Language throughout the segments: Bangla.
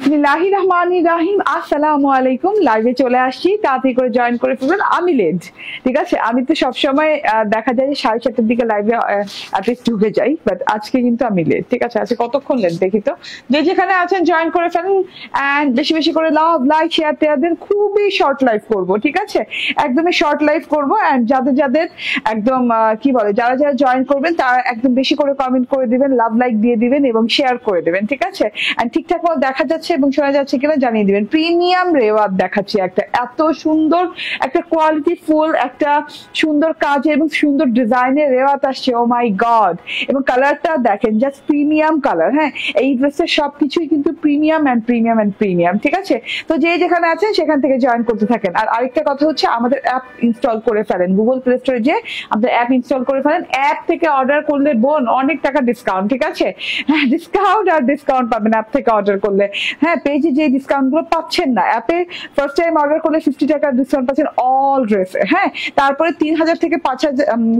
বিসমিল্লাহির রহমানির রহিম। আসসালামু আলাইকুম। লাইভে চলে আসছি, তাড়াতাড়ি করে জয়েন করে ফেলবেন। আমি লেড, ঠিক আছে। আমি তো সবসময় দেখা যায় যে 7:30টার দিকে লাইভে অ্যাটলিস্ট ঢুকে যাই, বাট আজকে কিন্তু আমি লেট, ঠিক আছে। আজকে কতক্ষণ লেট দেখি তো। যে যেখানে আছেন জয়েন করে ফেলেন অ্যান্ড বেশি বেশি করে লাভ, লাইক, শেয়ার টেয়ার দেন। খুবই শর্ট লাইভ করবো, ঠিক আছে, একদমই শর্ট লাইভ করবো। অ্যান্ড যাদের যাদের একদম কি বলে, যারা যারা জয়েন করবেন তারা একদম বেশি করে কমেন্ট করে দিবেন, লাভ লাইক দিয়ে দিবেন এবং শেয়ার করে দিবেন, ঠিক আছে। অ্যান্ড ঠিকঠাক মতো দেখা যাচ্ছে এবং শোনা যাচ্ছে কিনা জানিয়ে দিবেন। প্রিমিয়াম রেওয়াত দেখাচ্ছি একটা, এত সুন্দর একটা কোয়ালিটি ফুল, একটা সুন্দর কাজ এবং সুন্দর ডিজাইনের রেওয়াত আসছে। ও মাই গড! এবং কালারটা দেখেন, জাস্ট প্রিমিয়াম কালার। হ্যাঁ, এই ড্রেসের সবকিছুই কিন্তু premium and premium and premium, ঠিক আছে। তো যে যেখানে আছেন সেখান থেকে জয়েন করতে থাকেন। আর আরেকটা কথা হচ্ছে, আমাদের অ্যাপ ইনস্টল করে ফেলেন, গুগল প্লে স্টোরে যে আমাদের অ্যাপ ইনস্টল করে ফেলেন। অ্যাপ থেকে অর্ডার করলে বোন অনেক টাকা ডিসকাউন্ট, ঠিক আছে। হ্যাঁ, ডিসকাউন্ট আর ডিসকাউন্ট পাবেন অ্যাপ থেকে অর্ডার করলে। হ্যাঁ, পেজে যে ডিসকাউন্ট গুলো পাচ্ছেন না, অ্যাপে ফার্স্ট টাইম অর্ডার করলে 50 টাকা ডিসকাউন্ট পাচ্ছেন অল ড্রেসে। হ্যাঁ, তারপরে 3000 থেকে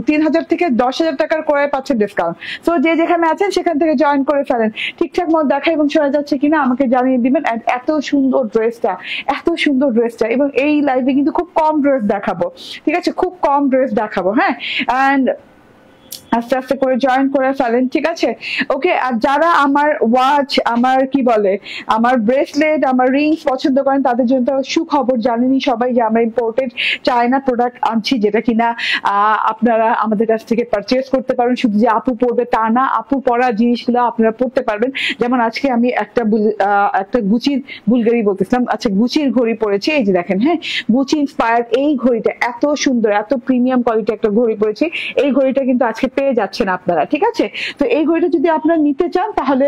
3000 থেকে 10,000 টাকার করে পাচ্ছেন ডিসকাউন্ট। তো যে যেখানে আছেন সেখান থেকে জয়েন করে ফেলেন। ঠিকঠাক মতো দেখা এবং শোনা যাচ্ছে কিনা আমাকে জানিয়ে দিবেন। এত সুন্দর ড্রেসটা, এত সুন্দর ড্রেসটা, এবং এই লাইভে কিন্তু খুব কম ড্রেস দেখাবো, ঠিক আছে, খুব কম ড্রেস দেখাবো। হ্যাঁ, অ্যান্ড আস্তে আস্তে করে জয়েন করে ফেলেন, ঠিক আছে। ওকে, আর যারা আমার ওয়াচ, আমার কি বলে, আমার ব্রেসলেট, আমার রিংস পছন্দ করেন তাদের জন্য সুখবর। জানেনই সবাই যে আমরা ইম্পোর্টেড চায়না প্রোডাক্ট আনছি, যেটা কিনা আপনারা আমাদের কাছ থেকে পারচেস করতে পারবেন। শুধু যে আপু পরবে তা না, আপু পরা জিনিসগুলো আপনারা পড়তে পারবেন। যেমন আজকে আমি একটা গুচির, বুলগারি বলতেছিলাম, আচ্ছা গুচির ঘড়ি পরেছি। এই যে দেখেন, হ্যাঁ, গুচি ইন্সপায়ার্ড এই ঘড়িটা, এত সুন্দর, এত প্রিমিয়াম কোয়ালিটি একটা ঘড়ি পরেছি। এই ঘড়িটা কিন্তু আজকে পেয়ে যাচ্ছেন আপনারা, ঠিক আছে। তো এই ঘড়িটা যদি আপনারা নিতে চান তাহলে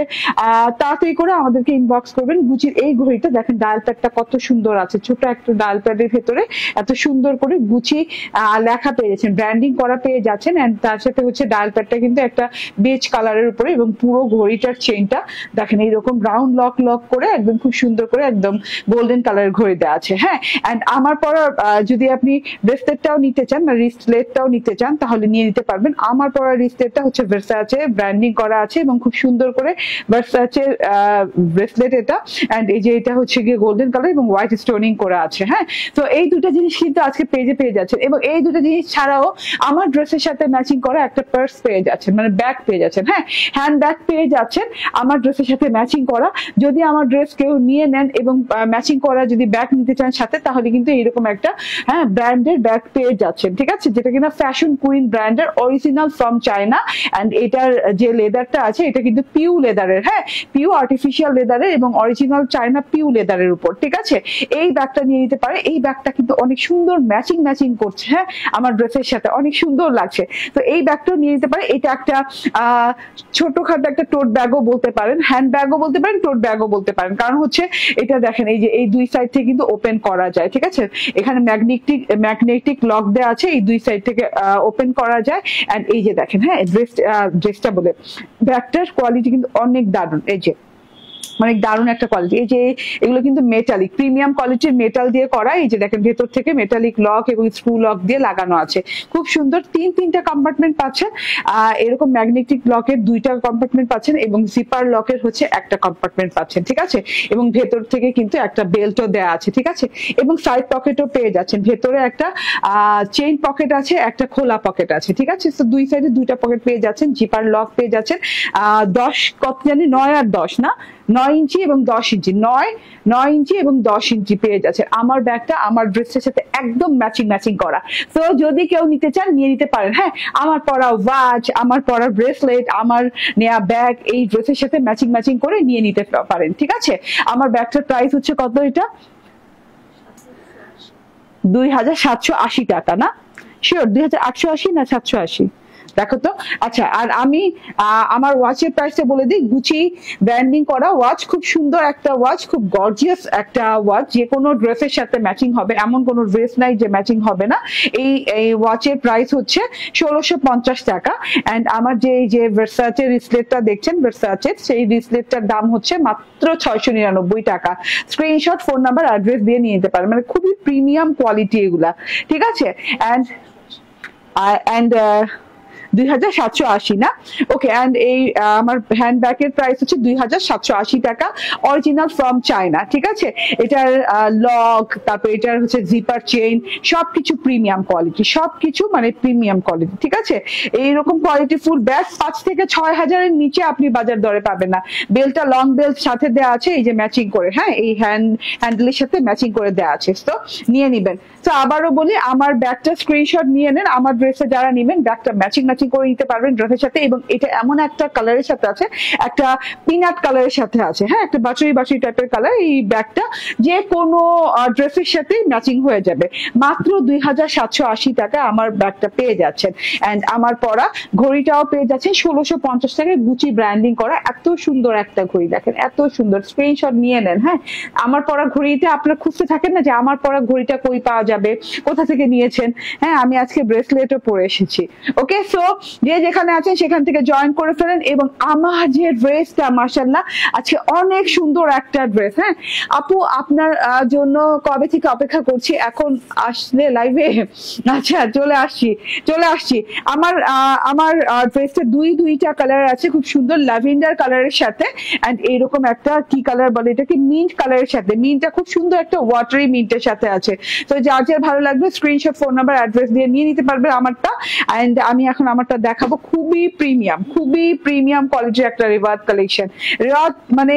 তাড়াতাড়ি করে আমাদেরকে ইনবক্স করবেন। গুচির এই ঘড়িটা দেখেন, ডায়াল প্যাডটা কত সুন্দর আছে, ছোট একটা ডায়াল প্যাডের ভেতরে এত সুন্দর করে গুচি লেখা পেয়ে যাচ্ছেন, ব্র্যান্ডিং করা পেয়ে যাচ্ছেন। এন্ড তার সাথে হচ্ছে ডায়াল প্যাডটা কিন্তু একটা বেজ কালারের উপরে, এবং পুরো ঘড়িটার চেইনটা দেখেন এইরকম রাউন্ড লক করে একদম খুব সুন্দর করে একদম গোল্ডেন কালারের ঘড়ি দেওয়া আছে। হ্যাঁ, এন্ড আমার পরা যদি আপনি ব্রেসলেটটাও নিতে চান বা রিস্টলেটটাও নিতে চান তাহলে নিয়ে নিতে পারবেন। আমার পরা রিস্টলেটটা হচ্ছে ভার্সাচে ব্র্যান্ডিং করা আছে এবং খুব সুন্দর করে ভার্সাচে ব্রেসলেট এটা। এন্ড এই যে এটা হচ্ছে গিয়ে গোল্ডেন কালার এবং হোয়াইট স্টোনিং করা আছে। হ্যাঁ, তো এই দুটো জিনিস কিন্তু আজকে পেজে পেয়ে যাচ্ছেন। এবং এই দুটো জিনিস ছাড়াও আমার ড্রেসের সাথে ম্যাচিং করা একটা পার্স পেয়ে যাচ্ছেন, মানে ব্যাগ পেয়ে যাচ্ছেন। হ্যাঁ, হ্যান্ড ব্যাগ পেয়ে যাচ্ছেন আমার ড্রেসের সাথে ম্যাচিং করা। যদি আমার ড্রেস কেউ নিয়ে নেন এবং ম্যাচিং করা যদি ব্যাগ নিতে চান সাথে, তাহলে কিন্তু এরকম একটা ব্র্যান্ডের ব্যাগ পেয়ে যাচ্ছেন, ঠিক আছে, যেটা কিনা ফ্যাশন কুইন ব্র্যান্ডের, অরিজিনাল ফ্রম চায়না। এন্ড এটার যে লেদারটা আছে এটা কিন্তু পিউ লেদারের, হ্যাঁ, পিউ আর্টিফিশিয়াল লেদারের এবং অরিজিনাল চায়না পিউ লেদারের উপর, ঠিক আছে। এই ব্যাগটা নিয়ে নিতে পারে। এই ব্যাগটা কিন্তু অনেক সুন্দর ম্যাচিং করছে। হ্যাঁ, আমার ড্রেসের সাথে অনেক সুন্দর লাগছে। তো এই ব্যাগটাও নিয়ে নিতে পারে। এটা একটা ছোটখাটো একটা টোট ব্যাগও বলতে পারেন, হ্যান্ড ব্যাগও বলতে পারেন, টোট ব্যাগও বলতে পারেন। কারণ হচ্ছে এটা দেখেন, এই যে এই দুই সাইড থেকে কিন্তু ওপেন করা যায়, ঠিক আছে। এখানে ম্যাগনেটিক লক দেওয়া আছে, এই দুই সাইড থেকে ওপেন করা যায়। এন্ড এই যে দেখেন, হ্যাঁ, ড্রেসটা বলে ব্যাগটার কোয়ালিটি কিন্তু অনেক দারুণ। এই যে অনেক দারুণ একটা কোয়ালিটি। এই যে এগুলো কিন্তু মেটালিক, প্রিমিয়াম কোয়ালিটির মেটাল দিয়ে করা। এই যে দেখেন, ভেতর থেকে মেটালিক লক এবং স্ক্রু লক দিয়ে লাগানো আছে, খুব সুন্দর। তিনটা কম্পার্টমেন্ট পাচ্ছেন, এরকম ম্যাগনেটিক লকের 2টা কম্পার্টমেন্ট পাচ্ছেন এবং জিপার লকের হচ্ছে একটা কম্পার্টমেন্ট পাচ্ছেন, ঠিক আছে। এবং ভেতর থেকে কিন্তু একটা বেল্টও দেওয়া আছে, ঠিক আছে। এবং সাইড পকেটও পেয়ে যাচ্ছেন, ভেতরে একটা চেইন পকেট আছে, একটা খোলা পকেট আছে, ঠিক আছে। তো দুই সাইডে 2টা পকেট পেয়ে যাচ্ছেন, জিপার লক পেয়ে যাচ্ছেন। 10 কত জানি 9 আর 10 না, 9 ইঞ্চি এবং 10 ইঞ্চি, 9 ইঞ্চি এবং 10 ইঞ্চি পেয়ে যাচ্ছে। আমার ব্যাগটা আমার ড্রেসের সাথে একদম ম্যাচিং করা। তো যদি কেউ নিতে চান নিয়ে নিতে পারেন। হ্যাঁ, আমার পরা ওয়াচ, আমার পরা ব্রেসলেট, আমার নেয়া ব্যাগ এই ড্রেসের সাথে ম্যাচিং করে নিয়ে নিতে পারেন, ঠিক আছে। আমার ব্যাগটার প্রাইস হচ্ছে কত, এটা 2780 টাকা না, শিওর 2880 না 780, দেখো তো। আচ্ছা, আর আমি আমার ওয়াচের প্রাইসটা বলে দিই। গুচি ব্র্যান্ডিং করা ওয়াচ, খুব সুন্দর একটা ওয়াচ, খুব গর্জিয়াস একটা ওয়াচ, যে কোনো ড্রেসের সাথে ম্যাচিং হবে, এমন কোনো ড্রেস নাই যে ম্যাচিং হবে না। এই ওয়াচের প্রাইস হচ্ছে 1650 টাকা। এন্ড আমার যে ভার্সাচের রিসলেটটা দেখছেন, ভার্সাচের সেই রিসলেটটার দাম হচ্ছে মাত্র 699 টাকা। স্ক্রিনশট, ফোন নাম্বার, অ্যাড্রেস দিয়ে নিয়ে নিতে পারেন। মানে খুবই প্রিমিয়াম কোয়ালিটি এগুলা, ঠিক আছে। এন্ড 2780 না? ওকে, অ্যান্ড এই আমার হ্যান্ড ব্যাগের প্রাইস হচ্ছে 2780 টাকা, অরিজিনাল ফ্রম চায়না। ঠিক আছে, এটার লক, তারপর এটার হচ্ছে জিপার চেইন, সবকিছু প্রিমিয়াম কোয়ালিটি, সবকিছু মানে প্রিমিয়াম কোয়ালিটি। ঠিক আছে, এইরকম কোয়ালিটি ফুল ব্যাগ 5 থেকে 6000-এর নিচে আপনি বাজার দরে পাবেন না। বেলটা লং বেল্ট সাথে দেওয়া আছে, এই যে ম্যাচিং করে, হ্যাঁ, এই হ্যান্ডেলের সাথে ম্যাচিং করে দেওয়া আছে, তো নিয়ে নিবেন। তো আবারও বলি, আমার ব্যাগটা স্ক্রিনশট নিয়ে নেন, আমার ড্রেসে যারা নিবেন ব্যাগটা ম্যাচিং করে নিতে পারবেন ড্রেসের সাথে। এবং এটা এমন একটা কালারের সাথে আছে, একটা পিনাট কালারের সাথে আছে, হ্যাঁ, একটা বাছুরি বাছুরি টাইপের কালার। এই ব্যাগটা যে কোনো ড্রেসের সাথে ম্যাচিং হয়ে যাবে। মাত্র 2780 টাকা আমার ব্যাগটা পেয়ে যাচ্ছেন। অ্যান্ড আমার পরা ঘড়িটাও পেয়ে যাচ্ছেন 1650 টাকায়, গুচি ব্র্যান্ডিং করা। এত সুন্দর একটা ঘড়ি, দেখেন এত সুন্দর, স্ক্রিনশট নিয়ে নেন। হ্যাঁ, আমার পরা ঘড়িতে আপনারা খুঁজতে থাকেন না যে আমার পরা ঘড়িটা কই পাওয়া যাবে, কোথা থেকে নিয়েছেন। হ্যাঁ, আমি আজকে ব্রেসলেটও পরে এসেছি। ওকে, সো যে যেখানে আছেন সেখান থেকে জয়েন করে ফেলেন। এবং আমার যে ড্রেসটা মাশাআল্লাহ আজকে অনেক সুন্দর একটা ড্রেস। হ্যাঁ আপু, আপনার জন্য কবে থেকে অপেক্ষা করছি, এখন আসলে লাইভে। আচ্ছা, চলে আসছি। আমার ড্রেসটা দুইটা কালার আছে, খুব সুন্দর ল্যাভেন্ডার কালারের সাথে, এন্ড এইরকম একটা কি কালার বলে এটাকে, মিন্ট কালারের সাথে। মিন্টটা খুব সুন্দর একটা ওয়াটারি মিন্টের সাথে আছে। তো যার যার ভালো লাগবে স্ক্রিনশট, ফোন নাম্বার, অ্যাড্রেস দিয়ে নিয়ে নিতে পারবে আমারটা। এন্ড আমি এখন আমারটা দেখাবো, খুবই প্রিমিয়াম কোয়ালিটির একটা রেওয়াত কালেকশন। রেওয়াত মানে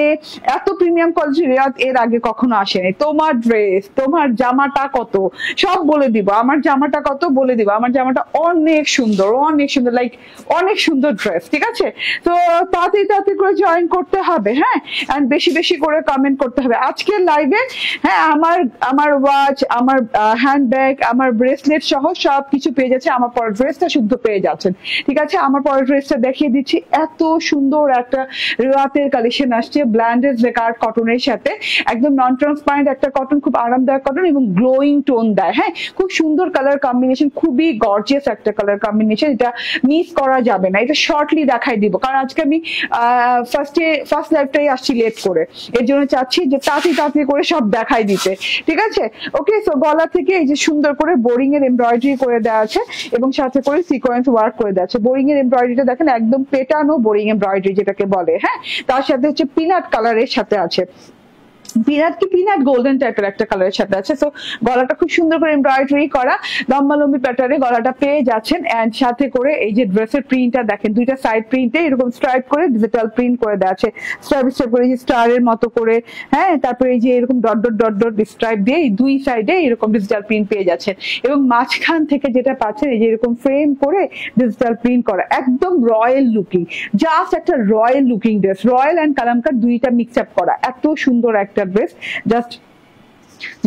এত প্রিমিয়াম কোয়ালিটি রেওয়াত এর আগে কখনো আসেনি। তোমার ড্রেস, তোমার জামাটা কত, সব বলে দিব। আমার জামাটা কত বলে দিব। আমার জামাটা অনেক সুন্দর, লাইক অনেক সুন্দর ড্রেস। ঠিক আছে, তো তাড়াতাড়ি করে জয়েন করতে হবে। হ্যাঁ, এন্ড বেশি করে কমেন্ট করতে হবে আজকের লাইভে। হ্যাঁ, আমার ওয়াচ, আমার হ্যান্ড ব্যাগ, আমার ব্রেসলেট সহ সবকিছু পেয়ে যাচ্ছে। আমার পরের ড্রেসটা শুদ্ধ পেয়ে যাচ্ছেন। ঠিক আছে, আমার পরের ড্রেসটা দেখিয়ে দিচ্ছি। এত সুন্দর একটা রেওয়াতের কালেকশন আসছে, ব্ল্যান্ডেড জেকার্ড কটনের সাথে, একদম নন ট্রান্সপারেন্ট একটা কটন, খুব আরামদায়ক কটন এবং গ্লোয়িং টোন দেয়। হ্যাঁ, খুব সুন্দর কালার কম্বিনেশন, খুবই গর্জিয়াস একটা কালার কম্বিনেশন। এটা মিস করা যাবে না। এটা শর্টলি দেখাই দিব, কারণ আজকে আমি ফার্স্ট লাইভটাই আসছি লেট করে, এর জন্য চাচ্ছি যে তাড়াতাড়ি করে সব দেখাই দিতে। ঠিক আছে, ওকে। সো গলা থেকে এই যে সুন্দর করে বোরিং এর এমব্রয়ডারি করে দেওয়া আছে এবং সাথে করে সিকোয়েন্স ওয়ার্ক করে দেওয়া আছে। বোরিং এর এমব্রয়ডারিটা দেখেন, একদম পেটানো বোরিং এমব্রয়ডারি যেটাকে বলে। হ্যাঁ, তার সাথে হচ্ছে পিনাট কালারের সাথে আছে, পিনাট গোল্ডেন টাইপের একটা কালারের সাথে আছে। সো গলাটা খুব সুন্দর করে এমব্রয়ডারি করা, লম্বি প্যাটার্নে গলাটা পেয়ে যাচ্ছেন। এন্ড সাথে করে এই যে ড্রেসের প্রিন্টটা দেখেন, দুইটা সাইড প্রিন্টে এরকম স্ট্রাইপ করে ডিজিটাল প্রিন্ট করে দেওয়া আছে, স্ট্রাইপ করে স্টারের মতো করে। হ্যাঁ, তারপরে এই যে এরকম ডট স্ট্রাইপ দিয়ে দুই সাইডে এরকম ডিজিটাল প্রিন্ট পেয়ে যাচ্ছেন। এবং মাঝখান থেকে যেটা পাচ্ছেন এই যে এরকম ফ্রেম করে ডিজিটাল প্রিন্ট করা, একদম রয়্যাল লুকিং, জাস্ট একটা royal looking dress. Royal and Kalamkari দুইটা মিক্স আপ করা, এত সুন্দর একটা ড্রেস, জাস্ট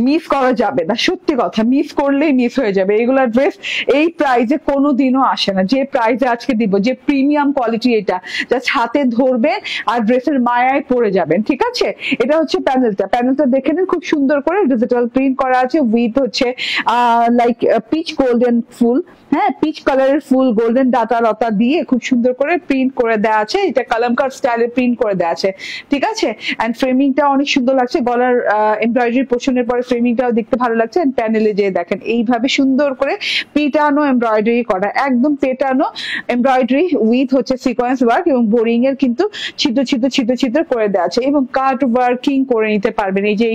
মিস করা যাবে না। সত্যি কথা, মিস করলেই মিস হয়ে যাবে। এগুলা ড্রেস এই প্রাইজে কোনোদিনও আসে না, যে প্রাইজে আজকে দিব, যে প্রিমিয়াম কোয়ালিটি। এটা জাস্ট হাতে ধরবেন আর ড্রেসের মায়ায় পড়ে যাবেন। ঠিক আছে, এটা হচ্ছে প্যানেলটা দেখে নিন, খুব সুন্দর করে ডিজিটাল প্রিন্ট করা আছে উইথ হচ্ছে লাইক পিচ গোল্ডেন ফুল। হ্যাঁ, পিচ কালারের ফুল গোল্ডেন ডাটা লতা দিয়ে খুব সুন্দর করে প্রিন্ট করে দেওয়া আছে। এটা কালামকার স্টাইলে প্রিন্ট করে দেওয়া আছে। ঠিক আছে, এন্ড ফ্রেমিংটা অনেক সুন্দর লাগছে। গলার এমব্রয়ডারি পোর্শনের পরে ফ্রেমিংটাও দেখতে ভালো লাগছে। এন্ড প্যানেলে যে দেখেন এইভাবে সুন্দর করে পেটানো এমব্রয়ডারি করা, একদম পেটানো এমব্রয়ডারি উইথ হচ্ছে সিকোয়েন্স ওয়ার্ক এবং বোরিং এর কিন্তু ছিদ্র করে দেওয়া আছে এবং কাট ওয়ার্কিং করে নিতে পারবেন। এই যে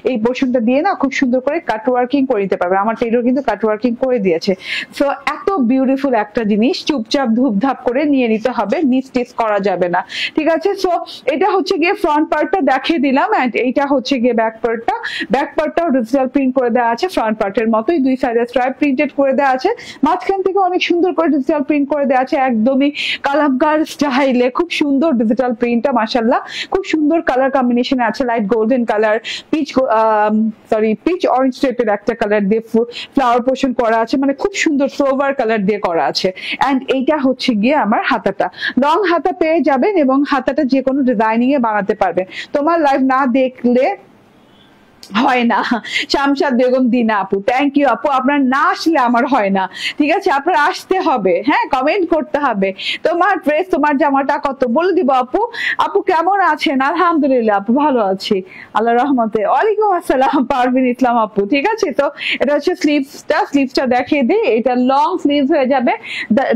এই পোর্শনটা দিয়ে না খুব সুন্দর করে কাট ওয়ার্কিং করে নিতে পারবেন। আমার টেলর কিন্তু কাট ওয়ার্কিং করে দিয়েছে। সো এত বিউটিফুল একটা জিনিস, চুপচাপ ধূপধাপ করে নিয়ে নিতে হবে, মিস করা যাবে না। ঠিক আছে, সো এটা হচ্ছে গিয়ে ফ্রন্ট পার্টটা দেখিয়ে দিলাম। এন্ড এইটা হচ্ছে গিয়ে ব্যাক পার্টটাও ডিজিটাল প্রিন্ট করে দেওয়া আছে, ফ্রন্ট পার্টের মতোই দুই সাইডে স্ট্রাইপ প্রিন্টেড করে দেওয়া আছে। মাঝখান থেকে অনেক সুন্দর করে ডিজিটাল প্রিন্ট করে দেওয়া আছে, একদমই কালামকার স্টাইলে। খুব সুন্দর ডিজিটাল প্রিন্টটা, মাশাআল্লাহ খুব সুন্দর কালার কম্বিনেশনে আছে। Light golden colour, peach orange টাইপের একটা কালার দিয়ে ফ্লাওয়ার পোর্শন করা আছে, মানে খুব সুন্দর সোভার কালার দিয়ে করা আছে। এন্ড এইটা হচ্ছে গিয়ে আমার হাতাটা, লং হাতা পেয়ে যাবেন এবং হাতাটা যে কোনো ডিজাইনিং এ বানাতে পারবেন। তোমার লাইভ না দেখলে হয় না। শামশাদ বেগম দিনা আপু, থ্যাংক ইউ আপু, আপনার না আসলে আমার হয় না, ঠিক আছে, আপনার আসতে হবে, হ্যাঁ, কমেন্ট করতে হবে তোমার ড্রেস তোমার জামাটা কত বলে দিব আপু। আপু কেমন আছেন? আলহামদুলিল্লাহ আপু ভালো আছি আল্লাহ রহমতে। ওয়ালাইকুম আসসালাম পারভিন ইসলাম আপু, ঠিক আছে। তো এটা হচ্ছে স্লিভসটা দেখিয়ে দিই, এটা লং স্লিভস হয়ে যাবে।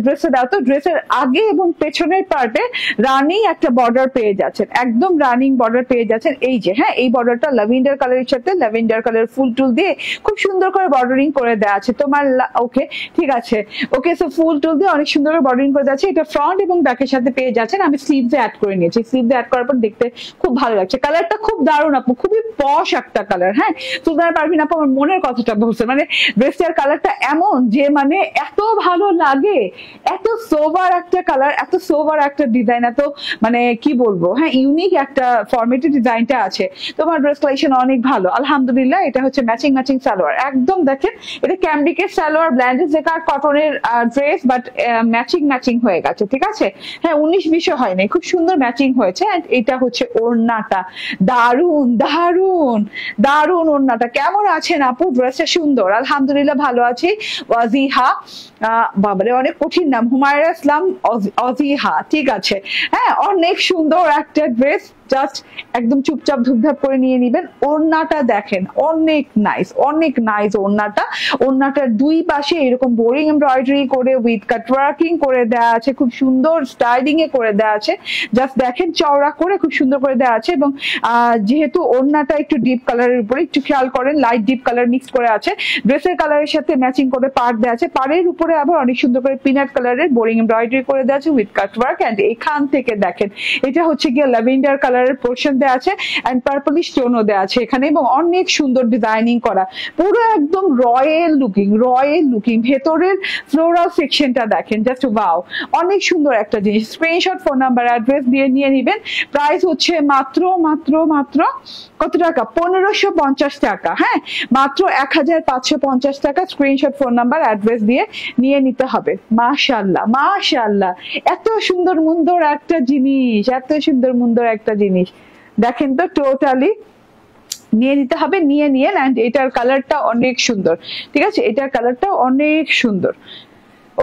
ড্রেসটা দাও তো। ড্রেসের আগে এবং পেছনের পার্টে রানিং একটা বর্ডার পেয়ে যাচ্ছেন, একদম রানিং বর্ডার পেয়ে যাচ্ছেন। এই যে হ্যাঁ, এই বর্ডারটা ল্যাভেন্ডার কালারের সাথে ল্যাভেন্ডার কালার ফুল টুল দিয়ে খুব সুন্দর করে বর্ডারিং করে দেওয়া আছে তোমার। ওকে ঠিক আছে, ওকে, সো ফুল টুল দিয়ে অনেক সুন্দর করে বর্ডারিং করে দেওয়া আছে। এটা ফ্রন্ট এবং ব্যাকের সাথে পেয়ে যাচ্ছেন। আমি স্লিভসে অ্যাড করে নিয়েছি, স্লিভসে অ্যাড করার পর দেখতে খুব ভালো লাগছে। কালারটা খুব দারুণ আপু, খুবই পশ একটা কালার। হ্যাঁ, সুলতানা পারভিন আপু আমার মনের কথাটা বলছে, মানে ড্রেসটার কালারটা এমন যে মানে এত ভালো লাগে, এত সোভার একটা কালার, এত সোভার একটা ডিজাইন, এত মানে কি বলবো, হ্যাঁ, ইউনিক একটা ফরম্যাটের ডিজাইনটা আছে। তোমার ড্রেস কালেকশন অনেক ভালো আলহামদুলিল্লাহ। এটা হচ্ছে ম্যাচিং সালোয়ার, একদম দেখেন এটা ক্যামব্রিকের সালোয়ার, ব্ল্যান্ডেড জেকার্ড কটনের ড্রেস, বাট ম্যাচিং হয়ে গেছে, ঠিক আছে। হ্যাঁ, 19-20 হয়নি, খুব সুন্দর ম্যাচিং হয়েছে। এটা হচ্ছে ওড়নাটা, দারুন দারুন দারুন ওড়নাটা। কেমন আছেন আপু? ড্রেসটা সুন্দর আলহামদুলিল্লাহ, ভালো আছি। ওয়াজিহা, বাবারে অনেক কঠিন নাম, হুমায়রা ইসলাম অজিহা, ঠিক আছে। হ্যাঁ, অনেক সুন্দর একটা ড্রেস, জাস্ট একদম চুপচাপ ধুপধাপ করে নিয়ে নিবেন। ওড়নাটা দেখেন অনেক নাইস, অনেক নাইস ওড়নাটা। ওড়নাটার দুই পাশে এরকম বোরিং এমব্রয়ডারি করে উইথ কাট ওয়ার্কিং করে দেওয়া আছে, খুব সুন্দর স্টাইলিং এ করে দেওয়া আছে। জাস্ট দেখেন চওড়া করে খুব সুন্দর করে দেওয়া আছে। এবং যেহেতু ওড়নাটা একটু ডিপ কালারের উপরে, একটু খেয়াল করেন লাইট ডিপ কালার মিক্স করে আছে, ড্রেসের কালারের সাথে ম্যাচিং করে পাড় দেওয়া আছে। পাড়ের উপরে আবার অনেক সুন্দর করে পিনাট কালারের বোরিং এমব্রয়ডারি করে দেওয়া আছে উইথ কাট ওয়ার্ক। এন্ড এখান থেকে দেখেন এটা হচ্ছে গিয়ে ল্যাভেন্ডার কালারের পোর্শন দেওয়া আছে এন্ড পার্পল স্টোনও দেওয়া আছে এখানে, এবং অনেক সুন্দর ডিজাইনিং করা, পুরো একদম রয়্যাল লুকিং। ভেতরের ফ্লোরাল সেকশনটা দেখেন, জাস্ট ওয়াও, অনেক সুন্দর একটা জিনিস। স্ক্রিনশট, ফোন নাম্বার, অ্যাড্রেস দিয়ে নিয়ে নিবেন। প্রাইস হচ্ছে মাত্র কত টাকা? 1550 টাকা। হ্যাঁ, মাত্র 1550 টাকা। স্ক্রিনশট, ফোন নাম্বার, অ্যাড্রেস দিয়ে নিয়ে নিতে হবে। মাশাআল্লাহ, এত সুন্দর মুন্দর একটা জিনিস, এত সুন্দর মুন্দর একটা জিনিস দেখেন তো, টোটালি নিয়ে নিতে হবে। নিয়ে এন্ড এটার কালারটা অনেক সুন্দর, ঠিক আছে, এটার কালারটা অনেক সুন্দর।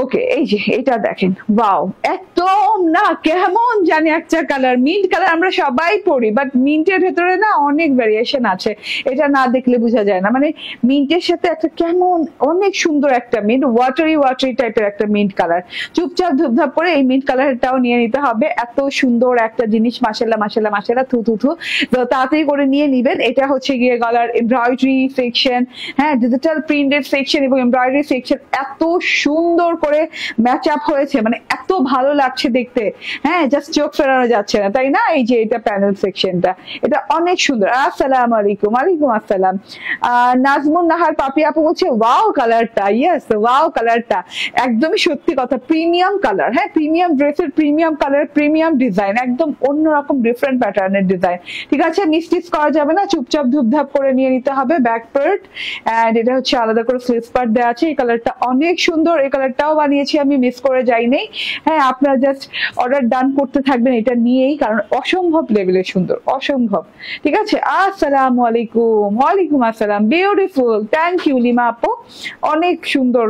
ওকে, এই যে এটা দেখেন, ওয়াও, একদম না কেমন জানি একটা কালার, মিন্ট কালার আমরা সবাই পরি, বাট মিন্টের ভেতরে না অনেক ভ্যারিয়েশন আছে, এটা না দেখলে বোঝা যায় না। মানে মিন্টের সাথে একটা কেমন অনেক সুন্দর একটা মিন্ট, ওয়াটারি টাইপের একটা মিন্ট কালার। চুপচাপ ধুপধাপ করে এই মিন্ট কালারটাও নিয়ে নিতে হবে। এত সুন্দর একটা জিনিস, মাশাআল্লাহ, থু তাড়াতাড়ি করে নিয়ে নিবেন। এটা হচ্ছে গিয়ে গলার এমব্রয়ডারি সেকশন, হ্যাঁ, ডিজিটাল প্রিন্টেড সেকশন এবং এমব্রয়ডারি সেকশন এত সুন্দর করে ম্যাচ আপ হয়েছে, মানে এত ভালো লাগছে দেখতে। হ্যাঁ, জাস্ট চোখ ফেরানো যাচ্ছে না, তাই না? এই যে এটা প্যানেল সেকশনটা, এটা অনেক সুন্দর। আসসালামু আলাইকুম। ওয়ালাইকুম আসসালাম। নাজমুন নাহার পাপি আপু বলছে ওয়াও কালারটা, ইয়েস ওয়াও কালারটা, একদমই সত্যি কথা, প্রিমিয়াম কালার। হ্যাঁ, প্রিমিয়াম ড্রেসের প্রিমিয়াম কালার, প্রিমিয়াম ডিজাইন, একদম অন্যরকম ডিফারেন্ট প্যাটার্নের ডিজাইন, ঠিক আছে। মিসটিস করা যাবে না, চুপচাপ ধুপধাপ করে নিয়ে নিতে হবে। ব্যাক পার্ট এন্ড এটা হচ্ছে আলাদা করে স্লিভস পার্ট দেওয়া আছে। এই কালারটা অনেক সুন্দর, এই কালারটাও বানিয়েছি আমি, মিস করে যাই নাই। হ্যাঁ, আপনারা জাস্ট অর্ডার ডান করতে থাকবেন এটা নিয়েই, কারণ অসম্ভব লেভেলের সুন্দর, অসম্ভব, ঠিক আছে। আসসালামু আলাইকুম। ওয়ালাইকুম আসসালাম, বিউটিফুল, থ্যাংক ইউ লিমা আপু, অনেক সুন্দর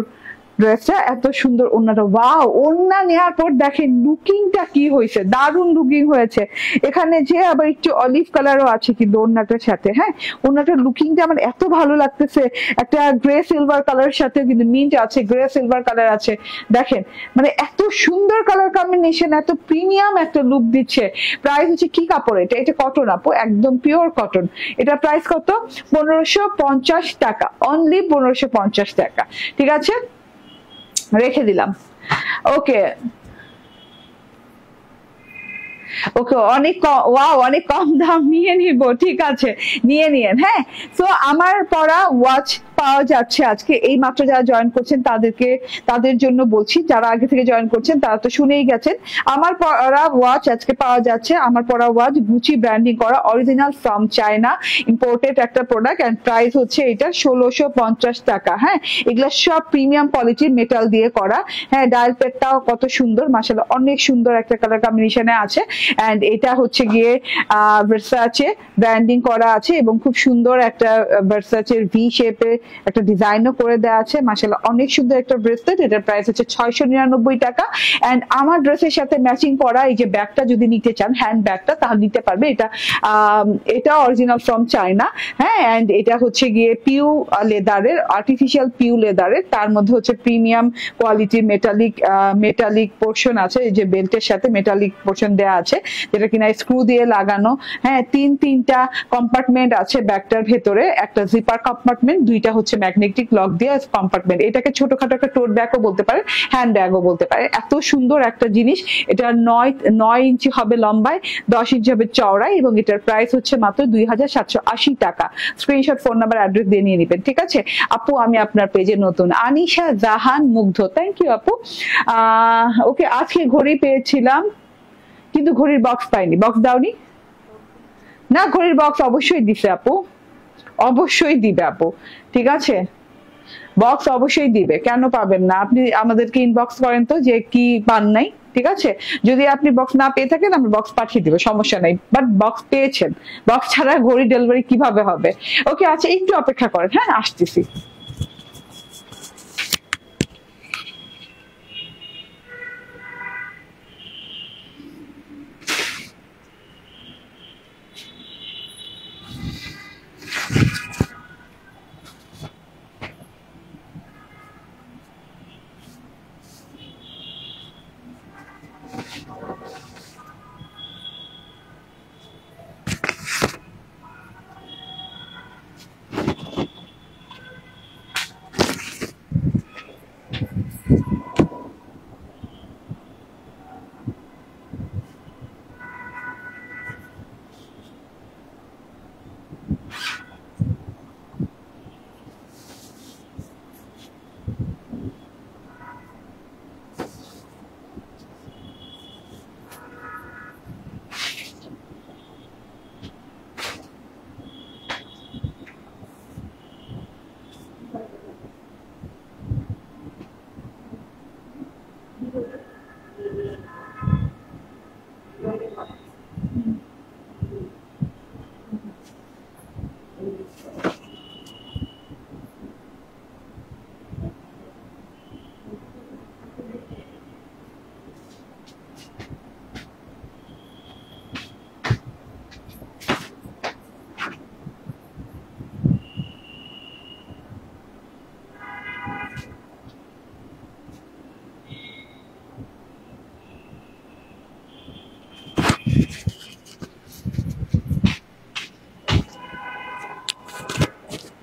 ড্রেসটা, এত সুন্দর ওড়নাটা, ওয়াও। ওড়না নেওয়ার পর দেখেন লুকিংটা কি হয়েছে, দারুণ লুকিং হয়েছে। এখানে যে আবার একটু অলিভ কালারও আছে কিন্তু ওড়নাটার সাথে। হ্যাঁ, ওড়নাটার লুকিংটা আমার এত ভালো লাগতেছে, একটা গ্রে সিলভার কালারের সাথে কিন্তু মিন্ট আছে, গ্রে সিলভার কালার আছে, দেখেন মানে এত সুন্দর কালার কম্বিনেশন, এত প্রিমিয়াম একটা লুক দিচ্ছে। প্রাইস হচ্ছে কি কাপড় এটা? এটা কটন আপু, একদম পিওর কটন। এটা প্রাইস কত? 1550 টাকা, অনলি 1550 টাকা, ঠিক আছে, রেখে দিলাম। ওকে অনেক ওয়াও, অনেক কম দাম, নিয়ে নিব, ঠিক আছে, নিয়ে নিয়েন। হ্যাঁ, তো আমার পরা ওয়াচ পাওয়া যাচ্ছে আজকে, এই মাত্র যারা জয়েন করছেন তাদের জন্য বলছি, যারা আগে থেকে জয়েন করছেন তারা তো শুনেই গেছেন। আমার পরা ওয়াচ আজকে পাওয়া যাচ্ছে, আমার পরা ওয়াচ গুচি ব্র্যান্ডিং করা, অরিজিনাল ফ্রম চায়না, ইম্পোর্টেড একটা প্রোডাক্ট, এন্ড প্রাইস হচ্ছে এটা 1650 টাকা। হ্যাঁ, এগুলো সব প্রিমিয়াম কোয়ালিটির মেটাল দিয়ে করা। হ্যাঁ, ডায়াল প্যাডটাও কত সুন্দর, মাশাআল্লাহ, অনেক সুন্দর একটা কালার কম্বিনেশনে আছে। এন্ড এটা হচ্ছে গিয়ে ভার্সাচে ব্র্যান্ডিং করা আছে এবং খুব সুন্দর একটা ভার্সাচের ভি শেপে একটা ডিজাইনও করে দেওয়া আছে। মাশাআল্লাহ অনেক সুন্দর একটা ব্রেসলেট, এটার প্রাইস হচ্ছে 699 টাকা। এন্ড আমার ড্রেসের সাথে ম্যাচিং করা এই যে ব্যাগটা যদি নিতে চান, হ্যান্ড ব্যাগটা, তাহলে নিতে পারবে। এটা অরিজিনাল ফ্রম চায়না, হ্যাঁ। এন্ড এটা হচ্ছে গিয়ে পিউ লেদারের, আর্টিফিশিয়াল পিউ লেদারের, তার মধ্যে হচ্ছে প্রিমিয়াম কোয়ালিটির মেটালিক পোর্শন আছে, এই যে বেল্টের সাথে মেটালিক পোর্শন দেওয়া আছে যেটা কিনা স্ক্রু দিয়ে লাগানো, হ্যাঁ। তিনটা কম্পার্টমেন্ট আছে ব্যাগটার ভেতরে, একটা জিপার কম্পার্টমেন্ট, দুইটা হচ্ছে ম্যাগনেটিক লক দিয়ে কম্পার্টমেন্ট। এটাকে ছোটখাটো একটা টোট ব্যাগও বলতে পারে, হ্যান্ড ব্যাগও বলতে পারে। এত সুন্দর একটা জিনিস। এটা 9 ইঞ্চি হবে লম্বায়, 10 ইঞ্চি হবে চওড়ায় এবং এটার প্রাইস হচ্ছে মাত্র 2780 টাকা। স্ক্রিনশট, ফোন নাম্বার, অ্যাড্রেস দিয়ে নিয়ে নেবেন, ঠিক আছে আপু। আমি আপনার পেজে নতুন। আনিশা জাহান মুগ্ধ, থ্যাংক ইউ আপু। ওকে, আজকে ঘড়ি পেয়েছিলাম কিন্তু ঘড়ির বক্স পাইনি। বক্স দাওনি না? ঘড়ির বক্স অবশ্যই দিছে আপু, অবশ্যই দিবে আপু, ঠিক আছে। বক্স অবশ্যই দিবে, কেন পাবেন না? আপনি আমাদেরকে ইনবক্স করেন তো যে কি পান নাই, ঠিক আছে। যদি আপনি বক্স না পেয়ে থাকেন আমরা বক্স পাঠিয়ে দিব, সমস্যা নাই। বাট বক্স পেয়েছেন, বক্স ছাড়া ঘড়ি ডেলিভারি কিভাবে হবে? ওকে, আচ্ছা একটু অপেক্ষা করেন, হ্যাঁ আসতেছি।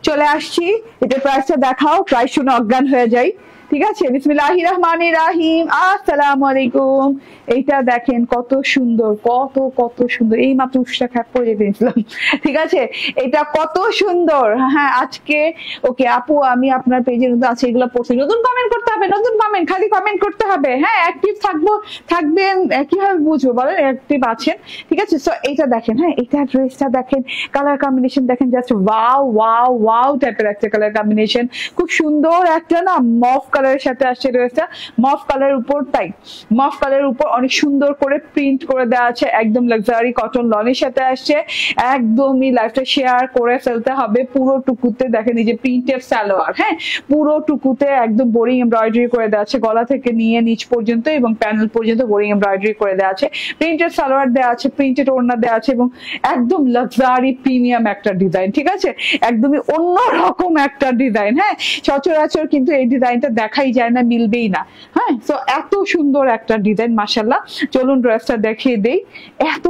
চলে আসছি, এটা প্রাইসটা দেখাও, প্রাইস শুনে অজ্ঞান হয়ে যাই, ঠিক আছে। বিসমিল্লাহির রহমানির রহিম, আসসালামু আলাইকুম। এইটা দেখেন কত সুন্দর, কত সুন্দর। এই মাত্র উষ্টা খাপ পরে গেছিলাম, ঠিক আছে। এটা কত সুন্দর, হ্যাঁ। আজকে ওকে আপু, আমি আপনার পেজের মধ্যে আছে, এগুলো পড়ছি। নতুন কমেন্ট করতে হবে, নতুন কমেন্ট, খালি কমেন্ট করতে হবে, হ্যাঁ। অ্যাক্টিভ থাকবেন, কিভাবে বুঝবো বলেন অ্যাক্টিভ আছেন, ঠিক আছে। সো এইটা দেখেন, হ্যাঁ, এটা ড্রেসটা দেখেন, কালার কম্বিনেশন দেখেন, জাস্ট ওয়াও ওয়াও ওয়াও টাইপের একটা কালার কম্বিনেশন। খুব সুন্দর একটা না মফ কালারের সাথে আসছে ড্রেসটা, মফ কালারের উপর, তাই মফ কালারের উপর অনেক সুন্দর করে প্রিন্ট করে দেওয়া আছে, একদম লাক্সারি কটন লনের সাথে আসছে। একদমই লাইফটা শেয়ার করে ফেলতে হবে। পুরো টুকুতে দেখেন এই যে প্রিন্টেড সালোয়ার, হ্যাঁ, পুরো টুকুতে একদম বোরিং এমব্রয়ডারি করে দেওয়া আছে, গলা থেকে নিয়ে নিচ পর্যন্ত এবং প্যানেল পর্যন্ত বোরিং এমব্রয়ডারি করে দেওয়া আছে। প্রিন্টেড সালোয়ার দেওয়া আছে, প্রিন্টেড ওড়না দেওয়া আছে এবং একদম লাক্সারি প্রিমিয়াম একটা ডিজাইন, ঠিক আছে। একদমই অন্যরকম একটা ডিজাইন, হ্যাঁ। সচরাচর কিন্তু এই ডিজাইনটা দেখাই যায় না, মিলবেই না, হ্যাঁ। তো এত সুন্দর একটা ডিজাইন, মাশাআল্লাহ। চলুন ড্রেসটা দেখিয়ে দেই। এত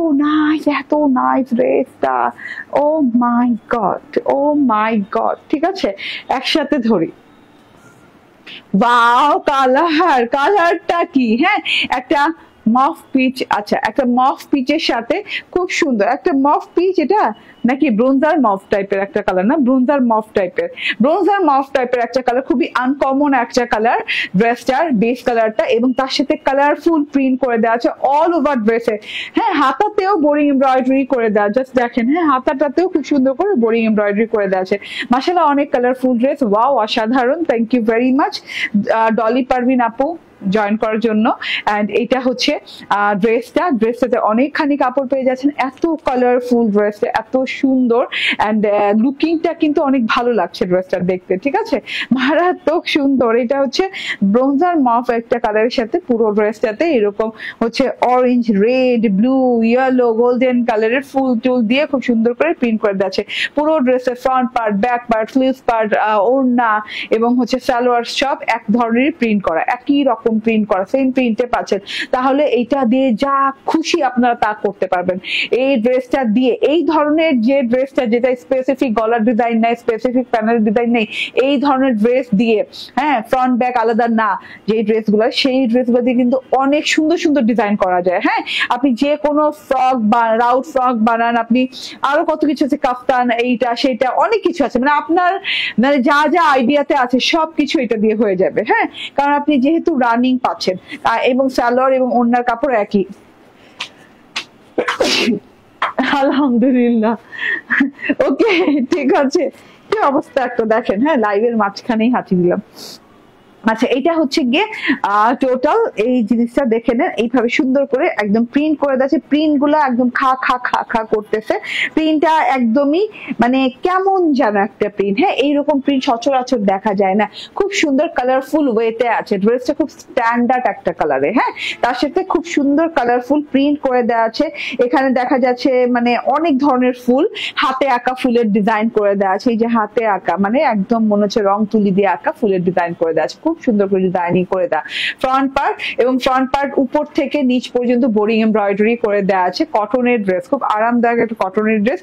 নাইস ড্রেসটা, ও মাই গড, ঠিক আছে। একসাথে ধরি, ওয়াও, কালারটা কি, হ্যাঁ, একটা মফ পিচ, আচ্ছা একটা মফ পিচের সাথে খুব সুন্দর একটা মফ পিচ, এটা নাকি ব্রোঞ্জার মফ টাইপের একটা কালার, না ব্রোঞ্জার মফ টাইপের একটা কালার, খুবই আনকমন একটা কালার ড্রেসটার বেস কালারটা, এবং তার সাথে কালারফুল প্রিন্ট করে দেওয়া আছে অল ওভার ড্রেসে, হ্যাঁ। হাতাতেও বোরিং এমব্রয়ডারি করে দেওয়া, জাস্ট দেখেন, হ্যাঁ, হাতাটাতেও খুব সুন্দর করে বোরিং এমব্রয়ডারি করে দেওয়া আছে। মাশাআল্লাহ অনেক কালারফুল ড্রেস, ওয়াও, অসাধারণ, thank you very much. Dolly Parvin আপু, জয়েন করার জন্য। এন্ড এটা হচ্ছে ড্রেসটাতে অনেকখানি কাপড় পেয়ে যাচ্ছেন, এত কালারফুল ড্রেসটা, এত সুন্দর এন্ড লুকিংটা কিন্তু অনেক ভালো লাগছে ড্রেসটা দেখতে, ঠিক আছে, মারাত্মক সুন্দর। এটা হচ্ছে ব্রোঞ্জার মফ একটা কালারের সাথে পুরো ড্রেসটাতে এরকম হচ্ছে orange, red, blue, yellow, golden কালারের ফুল টুল দিয়ে খুব সুন্দর করে প্রিন্ট করে দিয়েছে পুরো ড্রেসের front part, back part, sleeves part, ওড়না এবং হচ্ছে সালোয়ার সব এক ধরনের প্রিন্ট করা, একই রকম প্রিন্ট করা, সেম প্রিন্টে পাচ্ছেন। তাহলে এইটা দিয়ে যা খুশি আপনারা তা করতে পারবেন এই ড্রেসটা দিয়ে। এই ধরনের যে ড্রেসটা যেটা স্পেসিফিক গলার ডিজাইন নাই, স্পেসিফিক প্যানেল ডিজাইন নেই, এই ধরনের ড্রেস দিয়ে, হ্যাঁ, ফ্রন্ট ব্যাক আলাদা না, যে ড্রেসগুলো সেই ড্রেসগুলো দিয়ে কিন্তু অনেক সুন্দর সুন্দর ডিজাইন করা যায়। হ্যাঁ, আপনি যে কোনো ফ্রক বা রাউট ফ্রক বানান, আপনি আরো কত কিছু আছে, কাফতান, এইটা সেটা অনেক কিছু আছে, মানে আপনার মানে যা যা আইডিয়াতে আছে সবকিছু এটা দিয়ে হয়ে যাবে। হ্যাঁ, কারণ আপনি যেহেতু রানিং পাচ্ছেন এবং সালোয়ার এবং ওড়নার কাপড় একই। আলহামদুলিল্লাহ, ওকে, ঠিক আছে। কি অবস্থা একটা দেখেন, হ্যাঁ, লাইভের মাঝখানেই হাঁচি দিলাম। আচ্ছা, এটা হচ্ছে গিয়ে টোটাল এই জিনিসটা দেখে নেন, এইভাবে সুন্দর করে একদম প্রিন্ট করে দিয়েছে। প্রিন্ট গুলা একদম খা খা খা খা করতেছে, প্রিন্টটা একদমই মানে কেমন যেন একটা প্রিন্ট। হ্যাঁ, এইরকম প্রিন্ট সচরাচর দেখা যায় না, খুব সুন্দর কালারফুল ওয়েতে আছে ড্রেসটা, খুব স্ট্যান্ডার্ড একটা কালারে। হ্যাঁ, তার সাথে খুব সুন্দর কালারফুল প্রিন্ট করে দেওয়া আছে। এখানে দেখা যাচ্ছে মানে অনেক ধরনের ফুল, হাতে আঁকা ফুলের ডিজাইন করে দেওয়া আছে। এই যে হাতে আঁকা মানে একদম মনে হচ্ছে রং তুলি দিয়ে আঁকা ফুলের ডিজাইন করে দেওয়া আছে, খুব সুন্দর করে ডিজাইনিং করে দেওয়া ফ্রন্ট পার্ট, এবং ফ্রন্ট পার্ট উপর থেকে নিচ পর্যন্ত বোরিং এমব্রয়ডারি করে দেওয়া আছে। কটনের ড্রেস, খুব আরামদায়ক একটা কটনের ড্রেস,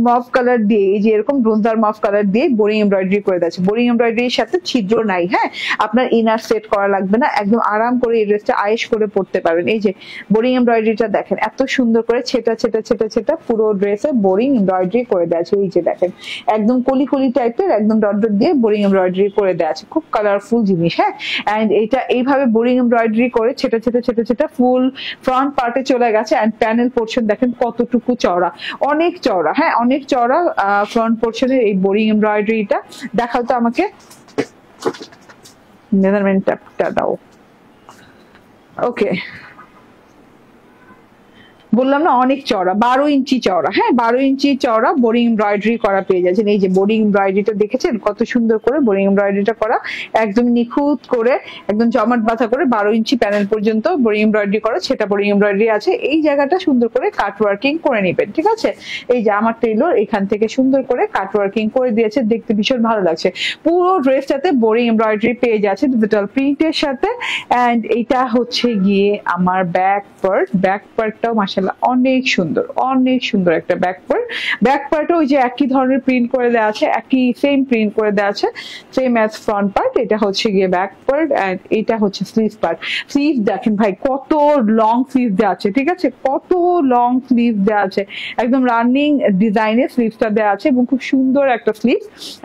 মফ কালার দিয়ে, এই যে এরকম ব্রোঞ্জার মফ কালার দিয়ে বোরিং এমব্রয়ডারি করে দিয়েছে। বোরিং এমব্রয়ডারির সাথে ছিদ্র নাই। হ্যাঁ, আপনার ইনার সেট করা লাগবে না, একদম আরাম করে এই ড্রেসটা আয়েশ করে পড়তে পারবেন। এই যে বোরিং এমব্রয়ডারিটা দেখেন, এত সুন্দর করে ছেটা ছেটা ছেটা ছেটা পুরো ড্রেসে বোরিং এমব্রয়ডারি করে দেওয়া আছে। এই যে দেখেন, একদম কলি কলি টাইপের একদম ডট ডট দিয়ে বোরিং এমব্রয়ডারি করে দেওয়া আছে, খুব কালারফুল জিনিস। হ্যাঁ, এন্ড এটা এইভাবে বোরিং এমব্রয়ডারি করে ছেটা ছেটা ছেটা ছেটা ফুল ফ্রন্ট পার্টে চলে গেছে। এন্ড প্যানেল পোর্শন দেখেন কতটুকু চওড়া, অনেক চওড়া। হ্যাঁ, অনেক চওড়া ফ্রন্ট পোর্শনের এই বোরিং এমব্রয়ডারিটা। দেখাও তো আমাকে, মেজারমেন্টটা দাও। ওকে, বললাম না অনেক চওড়া, 12 ইঞ্চি চওড়া। হ্যাঁ, 12 ইঞ্চি চওড়া বোরিং এমব্রয়ডারি করা পেয়ে যাচ্ছেন। এই যে বোরিং এমব্রয়ডারিটা দেখেছেন কত সুন্দর করে বোরিং এমব্রয়ডারিটা করা, একদম নিখুঁত করে একদম জমাট বাঁধা করে 12 ইঞ্চি প্যানেল পর্যন্ত বোরিং এমব্রয়ডারি করা, সেটা বোরিং এমব্রয়ডারি আছে। এই জায়গাটা সুন্দর করে কাট ওয়ার্কিং করে নেবেন, ঠিক আছে। এই যে আমার টেইলর এখান থেকে সুন্দর করে কাট ওয়ার্কিং করে দিয়েছে, দেখতে ভীষণ ভালো লাগছে। পুরো ড্রেসটাতে বোরিং এমব্রয়ডারি পেয়ে যাচ্ছে ডিজিটাল প্রিন্টের সাথে। এন্ড এটা হচ্ছে গিয়ে আমার ব্যাক পার্টটাও মাশাআল্লাহ অনেক সুন্দর, অনেক সুন্দর একটা ব্যাক পার্ট। ওই যে একই ধরনের প্রিন্ট করে দেওয়া আছে, একই সেম প্রিন্ট করে দেওয়া আছে, সেম অ্যাজ ফ্রন্ট পার্ট। এটা হচ্ছে গিয়ে ব্যাক পার্ট এন্ড এটা হচ্ছে স্লিভ পার্ট। স্লিভ দেখেন ভাই কত লং স্লিভ দেওয়া আছে, ঠিক আছে, কত লং স্লিভ দেওয়া আছে, একদম রানিং ডিজাইনের স্লিভসটা দেওয়া আছে এবং খুব সুন্দর একটা স্লিভ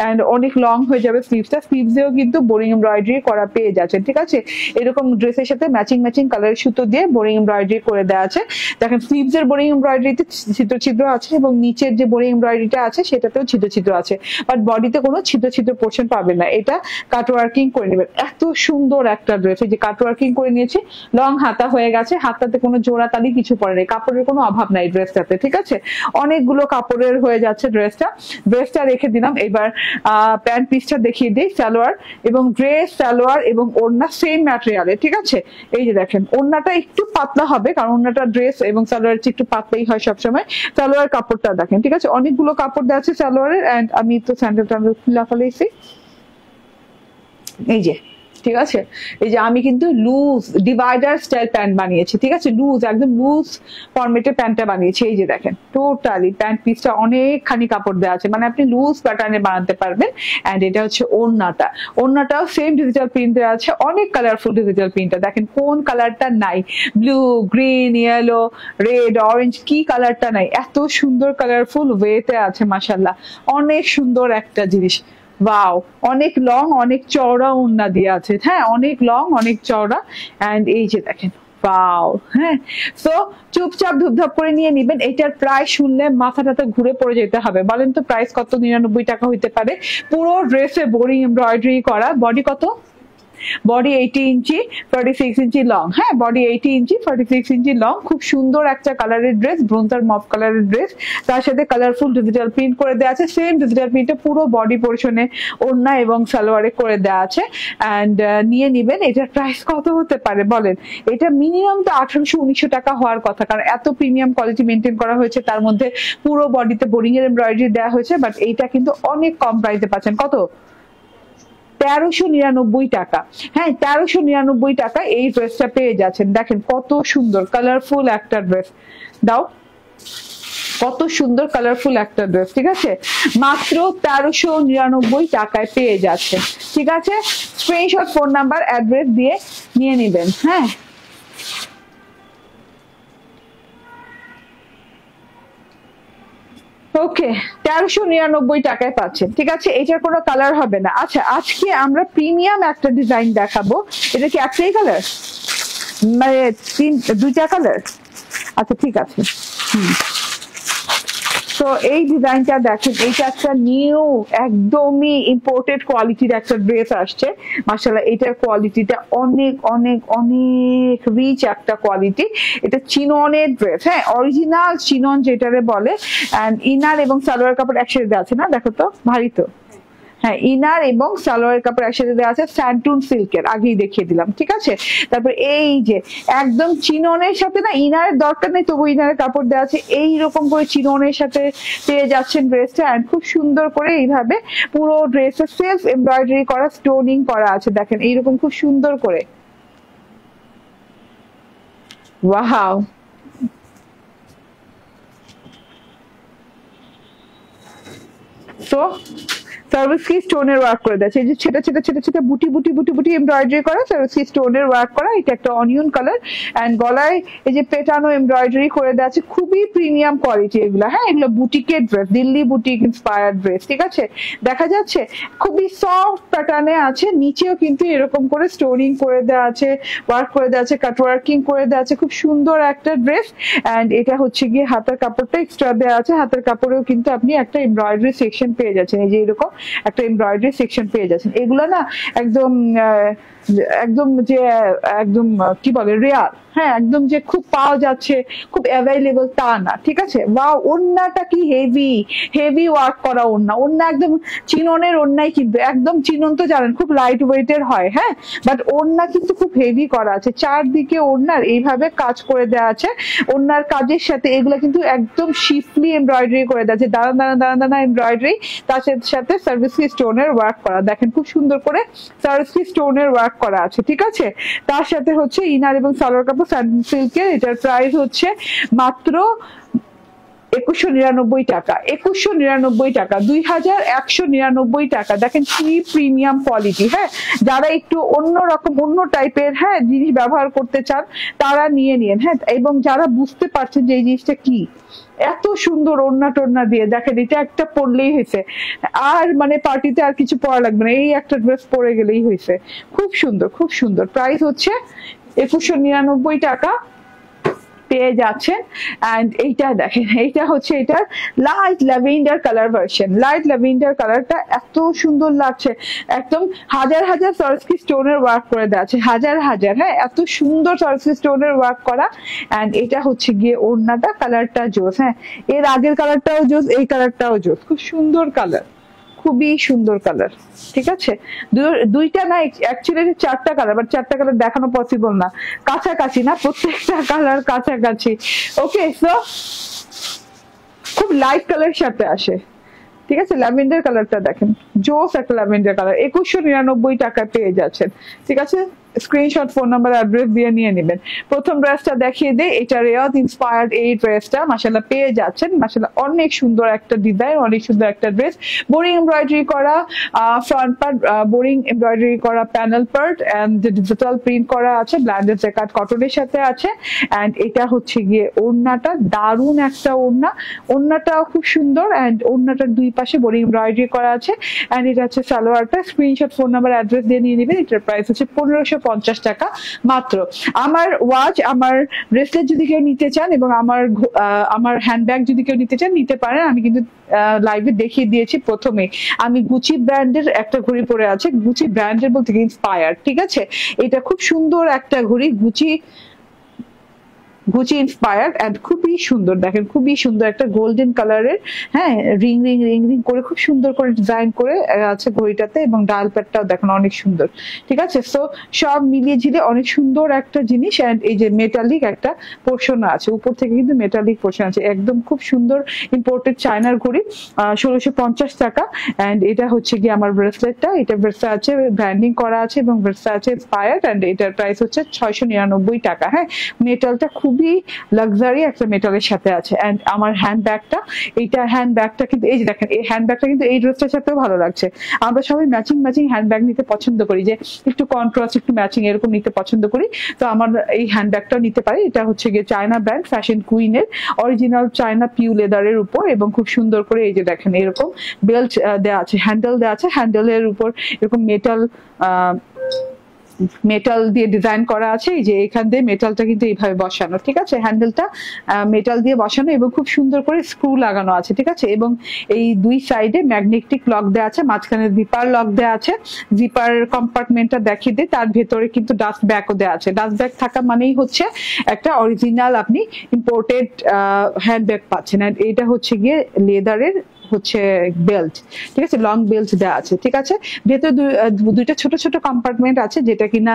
এন্ড অনেক লং হয়ে যাবে স্লিভসটা। স্লিভসেও কিন্তু বোরিং এমব্রয়ডারি করা পেয়ে যাচ্ছে, ঠিক আছে। এরকম ড্রেসের সাথে ম্যাচিং কালারের সুতো দিয়ে বোরিং এমব্রয়ডারি করে দেওয়া আছে। দেখেন স্লিভস এর বোরিং এমব্রয়ডারিতে ছিদ্র ছিদ্র আছে এবং নিচের যে বোরিং এমব্রয়ডারিটা আছে সেটাতেও ছিদ্র ছিদ্র আছে, বাট বডিতে কোনো ছিদ্র ছিদ্র পোর্শন পাবেন না। এটা কাট ওয়ার্কিং করে নেবেন। এত সুন্দর একটা ড্রেস, এই যে কাট ওয়ার্কিং করে নিয়েছে, লং হাতা হয়ে গেছে, হাতাতে কোনো জোড়া তালি কিছু পড়ে নেই, কাপড়ের কোনো অভাব নাই ড্রেসটাতে, ঠিক আছে। অনেকগুলো কাপড়ের হয়ে যাচ্ছে ড্রেসটা রেখে দিলাম। এবার প্যান্ট পিসটা দেখিয়ে দিই। সালোয়ার এবং ড্রেস, সালোয়ার এবং ওড়না সেম ম্যাটেরিয়ালে, ঠিক আছে। এই যে দেখেন ওড়নাটা একটু পাতলা হবে, কারণ ওড়নাটা ড্রেস এবং সালোয়ার একটু পাতলাই হয় সবসময়। সালোয়ার কাপড়টা দেখেন, ঠিক আছে, অনেকগুলো কাপড় দেওয়া আছে সালোয়ারের। এন্ড আমি তো স্যান্ডেল খুলে ফেলেছি, এই যে, ঠিক আছে। এই যে আমি কিন্তু লুজ ডিভাইডার স্টাইল প্যান্ট বানিয়েছি, ঠিক আছে, লুজ একদম লুজ ফরম্যাটের প্যান্টটা বানিয়েছি। এই যে দেখেন টোটালি প্যান্ট পিসটা অনেকখানি কাপড় দেওয়া আছে, মানে আপনি লুজ প্যাটার্নে বানাতে পারবেন। এন্ড এটা হচ্ছে ওড়নাটাও সেম ডিজিটাল প্রিন্ট দেওয়া আছে, অনেক কালারফুল ডিজিটাল প্রিন্টটা দেখেন, কোন কালারটা নাই, blue, green, yellow, red, orange, কি কালারটা নাই, এত সুন্দর কালারফুল ওয়েতে আছে মাশাআল্লাহ, অনেক সুন্দর একটা জিনিস। ওয়াও, অনেক লং অনেক চওড়া ওড়না দিয়ে আছে। হ্যাঁ, অনেক লং অনেক চওড়া। এন্ড এই যে দেখেন ওয়াও। হ্যাঁ, সো চুপচাপ ধুপধাপ করে নিয়ে নিবেন। এটার প্রাইস শুনলে মাথাটাতে ঘুরে পড়ে যেতে হবে। বলেন তো প্রাইস কত? 99 টাকা হইতে পারে। পুরো ড্রেসে বোরিং এমব্রয়ডারি করা, বডি কত? বডি 80 ইঞ্চি 46 ইঞ্চি লং, হ্যাঁ বডি 80 ইঞ্চি 46 ইঞ্চি লং, খুব সুন্দর একটা কালারের ড্রেস, ব্রোঞ্জার মফ কালারের ড্রেস, তার সাথে কালারফুল ডিজিটাল প্রিন্ট করে দেওয়া আছে। সেম ডিজিটাল প্রিন্টে পুরো বডি পোর্শনে ওড়না এবং সালোয়ারে করে দেওয়া আছে। অ্যান্ড নিয়ে নিবেন। এটার প্রাইস কত হতে পারে বলেন? এটা মিনিমাম তো 1800-1900 টাকা হওয়ার কথা, কারণ এত প্রিমিয়াম কোয়ালিটি মেনটেন করা হয়েছে, তার মধ্যে পুরো বডিতে বোরিং এর এমব্রয়ডারি দেওয়া হয়েছে। বাট এইটা কিন্তু অনেক কম প্রাইসে পাচ্ছেন। কত? 1399 টাকা। হ্যাঁ 1399 টাকা এই ড্রেসটা পেয়ে যাচ্ছেন। দেখেন কত সুন্দর কালারফুল একটা ড্রেস, দাও কত সুন্দর কালারফুল একটা ড্রেস, ঠিক আছে? মাত্র 1399 টাকায় পেয়ে যাচ্ছে, ঠিক আছে? স্ক্রিনশট, ফোন নাম্বার, অ্যাড্রেস দিয়ে নিয়ে নেবেন। হ্যাঁ ওকে, 1399 টাকায় পাচ্ছেন, ঠিক আছে? এটার কোনো কালার হবে না। আচ্ছা আজকে আমরা প্রিমিয়াম একটা ডিজাইন দেখাবো। এটা কি একটাই কালার, মানে দুইটা কালার? আচ্ছা ঠিক আছে। তো এই ডিজাইনটা দেখেন, এইটা একটা নিউ একদমই ইম্পোর্টেড কোয়ালিটির একটা ড্রেস আসছে। মাশাআল্লাহ এটার কোয়ালিটিটা অনেক অনেক অনেক রিচ একটা কোয়ালিটি। এটা চিননের ড্রেস, হ্যাঁ অরিজিনাল চিনন যেটারে বলে। এন্ড ইনার এবং সালোয়ার কাপড় একসাথে দেওয়া আছে না, দেখো তো ভারী তো। হ্যাঁ ইনার এবং সালোয়ারের কাপড় একসাথে দেওয়া আছে, স্যান্টুন সিল্কের, আগেই দেখিয়ে দিলাম, ঠিক আছে? তারপর এই যে একদম চিননের সাথে না ইনারের দরকার নেই, তবু ইনারের কাপড় দেওয়া আছে। এইরকম করে চিননের সাথে পেয়ে যাচ্ছেন ড্রেসটা। অ্যান্ড খুব সুন্দর করে এইভাবে পুরো ড্রেসের সেলফ এমব্রয়ডারি করা, স্টোনিং করা আছে, দেখেন এইরকম খুব সুন্দর করে। ওয়াও, তো সার্ভিস কি স্টোনের ওয়ার্ক করে দেয়, এই যে ছোট ছোট ছোট ছোট বুটি বুটি বুটি বুটি এমব্রয়ডারি করা, সার্ভিস কি স্টোনের ওয়ার্ক করা। এটা একটা অনিয়ন কালার। এন্ড গলায় এই যে পেটানো এমব্রয়ডারি করে দেওয়া আছে, খুবই প্রিমিয়াম কোয়ালিটি এগুলো। হ্যাঁ এগুলো বুটিকের dress, Delhi boutique inspired dress, ঠিক আছে? দেখা যাচ্ছে খুবই সফট প্যাটার্নে আছে, নিচেও কিন্তু এরকম করে স্টোনিং করে দেওয়া আছে, ওয়ার্ক করে দেওয়া আছে, কাট ওয়ার্কিং করে দেওয়া আছে, খুব সুন্দর একটা ড্রেস। এন্ড এটা হচ্ছে গিয়ে হাতের কাপড়টা এক্সট্রা দেওয়া আছে, হাতের কাপড়েও কিন্তু আপনি একটা এমব্রয়ডারি সেকশন পেয়ে যাচ্ছেন, এই যে এরকম একটা এমব্রয়ডারি সেকশন পেয়ে যাচ্ছেন। এগুলো না একদম একদম যে একদম কি বলে রেয়ার, হ্যাঁ একদম যে খুব পাওয়া যাচ্ছে, খুব অ্যাভেলেবল তা না, ঠিক আছে? ওয়াও, ওড়নাটা কি হেভি হেভি ওয়ার্ক করা ওড়না, ওড়না একদম চিননের ওড়নাই, কিন্তু একদম চিনন তো জানেন খুব লাইট ওয়েটের হয়, হ্যাঁ বাট ওড়না কিন্তু খুব হেভি করা আছে, চারদিকে ওড়নার এইভাবে কাজ করে দেওয়া আছে। ওড়নার কাজের সাথে এগুলো কিন্তু একদম শিফলি এমব্রয়ডারি করে দেওয়া আছে, দাঁড়ান দাঁড়ান দাঁড়ান দাঁড়ান এমব্রয়ডারি, তার সাথে সার্ভিস স্টোনের ওয়ার্ক করা, দেখেন খুব সুন্দর করে সার্ভিস স্টোনের ওয়ার্ক করা আছে, ঠিক আছে? তার সাথে হচ্ছে ইনার এবং সালোয়ার কাপড় স্যান্ডেল সিল্কের। এটার প্রাইস হচ্ছে মাত্র 2199 টাকা, 2199 টাকা, 2199 টাকা। দেখেন কি প্রিমিয়াম কোয়ালিটি। হ্যাঁ যারা একটু অন্যরকম অন্য টাইপের হ্যাঁ জিনিস ব্যবহার করতে চান তারা নিয়ে নিন। হ্যাঁ এবং যারা বুঝতে পারছেন যে এই জিনিসটা কি, এত সুন্দর ওড়না টোড়না দিয়ে, দেখেন এটা একটা পরলেই হয়েছে, আর মানে পার্টিতে আর কিছু পরা লাগবে না, এই একটা ড্রেস পরে গেলেই হয়েছে। খুব সুন্দর খুব সুন্দর। প্রাইস হচ্ছে 2199 টাকা পেয়ে যাচ্ছেন। এন্ড এইটা দেখেন, এইটা হচ্ছে এটার light lavender colour version. Light lavender কালারটা এত সুন্দর লাগছে, একদম হাজার হাজার সরস্কি স্টোনের ওয়ার্ক করে দেওয়া আছে, হাজার হাজার, হ্যাঁ এত সুন্দর সরস্কি স্টোনের ওয়ার্ক করা। এন্ড এটা হচ্ছে গিয়ে ওড়নাটা, কালারটা জোস, হ্যাঁ এর আগের কালারটাও জোস, এই কালারটাও জোস, খুব সুন্দর কালার, খুবই সুন্দর কালার, ঠিক আছে? দুইটা না অ্যাকচুয়ালি চারটা কালার, বাট চারটা কালার দেখানো পসিবল না, কাছাকাছি না, প্রত্যেকটা কালার কাছাকাছি। ওকে সো খুব লাইট কালার সাথে আসে, ঠিক আছে? ল্যাভেন্ডার কালারটা দেখেন, জোস একটা ল্যাভেন্ডার কালার, 2199 টাকা পেয়ে যাচ্ছেন, ঠিক আছে? স্ক্রিনশট, ফোন নাম্বার, অ্যাড্রেস দিয়ে নিয়ে নেবেন। প্রথম ড্রেসটা দেখিয়ে দেই, এটা রেয়াদ ইন্সপায়ার্ড এই ড্রেসটা মাশাআল্লাহ পেয়ে যাচ্ছেন। মাশাআল্লাহ অনেক সুন্দর একটা ডিজাইন, অনেক সুন্দর একটা ড্রেস, বোরিং এমব্রয়ডারি করা ফ্রন্ট পার্ট, বোরিং এমব্রয়ডারি করা panel part, and digital print করা আছে, ব্ল্যান্ডেড জ্যাকেট কটনের সাথে আছে। এন্ড এটা হচ্ছে গিয়ে ওড়নাটা, দারুন একটা ওড়না, ওড়নাটাও খুব সুন্দর। এন্ড ওড়নাটার দুই পাশে বোরিং এমব্রয়ডারি করা আছে। এন্ড এটা হচ্ছে সালোয়ারটা। স্ক্রিনশট, ফোন নাম্বার, অ্যাড্রেস দিয়ে নিয়ে নেবেন। এটার প্রাইস হচ্ছে টাকা মাত্র। আমার ওয়াচ, আমার ব্রেসলেট যদি কেউ নিতে চান এবং আমার হ্যান্ডব্যাগ যদি কেউ নিতে চান নিতে পারেন। আমি কিন্তু লাইভে দেখিয়ে দিয়েছি প্রথমে। আমি গুচি ব্র্যান্ডের একটা ঘড়ি পরে আছে, গুচি ব্র্যান্ডের বলতে ইন্সপায়ার, ঠিক আছে? এটা খুব সুন্দর একটা ঘড়ি, গুচি ইন্সপায়ার্ড, এন্ড খুবই সুন্দর, দেখেন খুবই সুন্দর একটা গোল্ডেন কালারের, হ্যাঁ, রিং রিং রিং রিং করে খুব সুন্দর করে ডিজাইন করে আছে ঘড়িটাতে, এবং ডায়াল প্যাডটাও দেখেন অনেক সুন্দর, ঠিক আছে? সো সব মিলিয়ে ঝিলিয়ে অনেক সুন্দর একটা জিনিস। এন্ড এই যে মেটালিক একটা পোর্শন আছে, উপর থেকে কিন্তু মেটালিক পোর্শন আছে, একদম খুব সুন্দর ইম্পোর্টেড চায়নার ঘড়ি, 1650 টাকা। এন্ড এটা হচ্ছে গিয়ে আমার ব্রেসলেটটা, এটা আছে ব্র্যান্ডিং করা আছে এবং আছে ইন্সপায়ার্ড, এন্ড এটার প্রাইস হচ্ছে 699 টাকা। হ্যাঁ, মেটালটা খুবই লাক্সারি একটা মেটালের সাথে আছে। এন্ড আমার হ্যান্ডব্যাগটা, হ্যান্ডব্যাগটা কিন্তু এই যে দেখেন, এই হ্যান্ডব্যাগটা কিন্তু এই ড্রেসটার সাথেও ভালো লাগছে। আমরা সবাই ম্যাচিং হ্যান্ডব্যাগ নিতে পছন্দ করি, যে একটু কন্ট্রাস্ট একটু ম্যাচিং এরকম নিতে পছন্দ করি। তো আমার এই হ্যান্ডব্যাগটাও নিতে পারি। এটা হচ্ছে গিয়ে চায়না ব্র্যান্ড ফ্যাশন কুইনের অরিজিনাল চায়না পিউ লেদারের উপর, এবং খুব সুন্দর করে এই যে দেখেন এরকম বেল্ট দেওয়া আছে, হ্যান্ডেল দেওয়া আছে, হ্যান্ডেলের উপর এরকম মেটাল দিয়ে ডিজাইন করা আছে। এই যে এখান দিয়ে মেটালটা কিন্তু এইভাবে বসানো, ঠিক আছে? হ্যান্ডেলটা মেটাল দিয়ে বসানো এবং খুব সুন্দর করে স্ক্রু লাগানো আছে, ঠিক আছে? এবং এই দুই সাইডে ম্যাগনেটিক লক দেওয়া আছে, মাঝখানে জিপার লক দেওয়া আছে। জিপার কম্পার্টমেন্টটা দেখিয়ে দিই, তার ভেতরে কিন্তু ডাস্ট ব্যাগও দেওয়া আছে। ডাস্ট ব্যাগ থাকা মানেই হচ্ছে একটা অরিজিনাল আপনি ইম্পোর্টেড হ্যান্ডব্যাগ পাচ্ছেন। আর এটা হচ্ছে গিয়ে লেদারের হচ্ছে বেল্ট, ঠিক আছে? লং বেল্ট দেওয়া আছে, ঠিক আছে? ভেতরে দুইটা ছোট ছোট কম্পার্টমেন্ট আছে, যেটা কিনা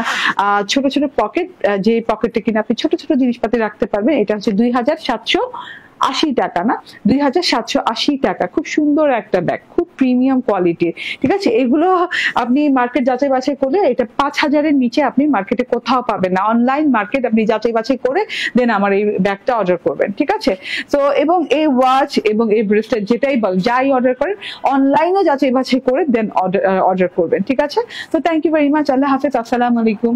ছোট ছোট পকেট, যে পকেটে কিনা আপনি ছোট ছোট জিনিসপাতি রাখতে পারবেন। এটা হচ্ছে 2780 টাকা, না 2780 টাকা। খুব সুন্দর একটা ব্যাগ, খুব প্রিমিয়াম কোয়ালিটির, ঠিক আছে? এগুলো আপনি মার্কেট যাচাই বাছাই করলে এটা 5000-এর নিচে আপনি মার্কেটে কোথাও পাবেন না। অনলাইন মার্কেট আপনি যাচাই বাছাই করে দেন আমার এই ব্যাগটা অর্ডার করবেন, ঠিক আছে? তো এবং এই ওয়াচ এবং এই ব্রেসলেট যেটাই বল, যাই অর্ডার করেন অনলাইনে যাচাই বাছাই করে দেন অর্ডার করবেন, ঠিক আছে? তো থ্যাংক ইউ ভেরি মাচ। আল্লাহ হাফেজ, আসসালামু আলাইকুম।